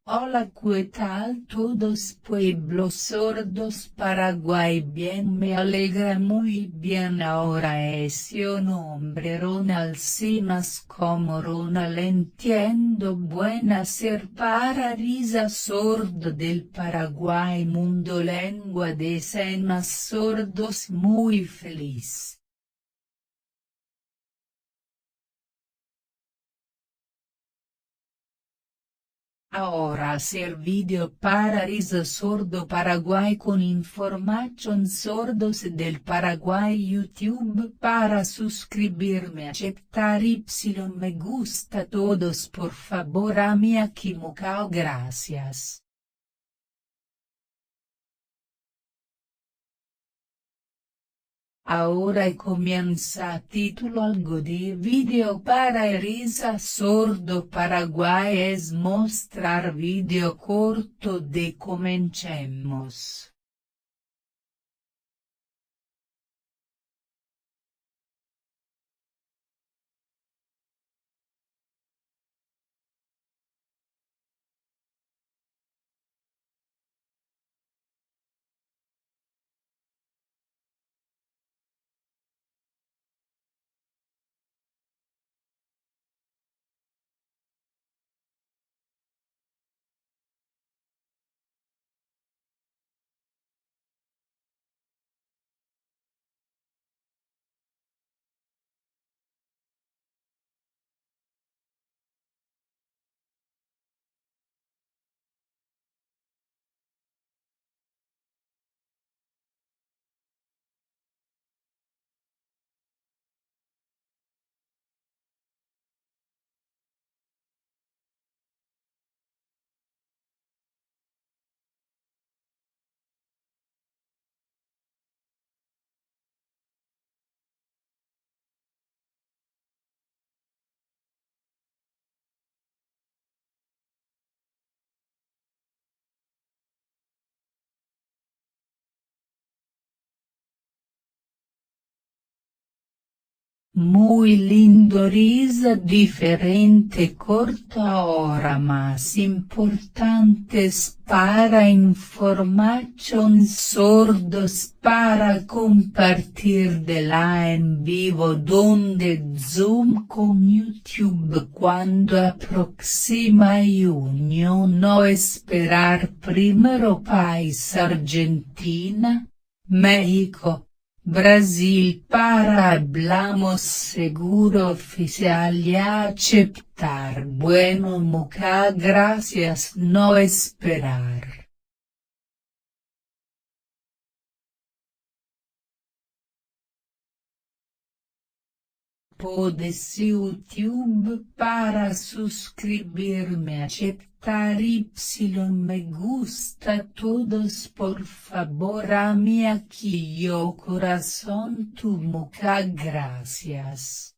Hola, ¿qué tal todos pueblos sordos Paraguay? Bien, me alegra muy bien. Ahora es yo nombre Ronald Simas, como Ronald entiendo. Buena ser para risa sordo del Paraguay, mundo lengua de señas sordos, muy feliz. Ahora hacer video para risa sordo Paraguay con información sordos del Paraguay. YouTube para suscribirme, aceptar y me gusta todos por favor. A mi aquí muchas gracias. Ahora comienza título algo de video para risa sordo Paraguay es mostrar video corto de comencemos. Muy lindo risa diferente corto ahora más importantes para información sordos para compartir de la en vivo donde Zoom con YouTube cuando aproxima junio. No esperar primero país Argentina, México, Brasil para hablamos seguro oficial y aceptar. Bueno, muchas gracias. No esperar. Podes YouTube para suscribirme, aceptar y me gusta todos por favor. A mi aquí yo corazón tu muchas gracias.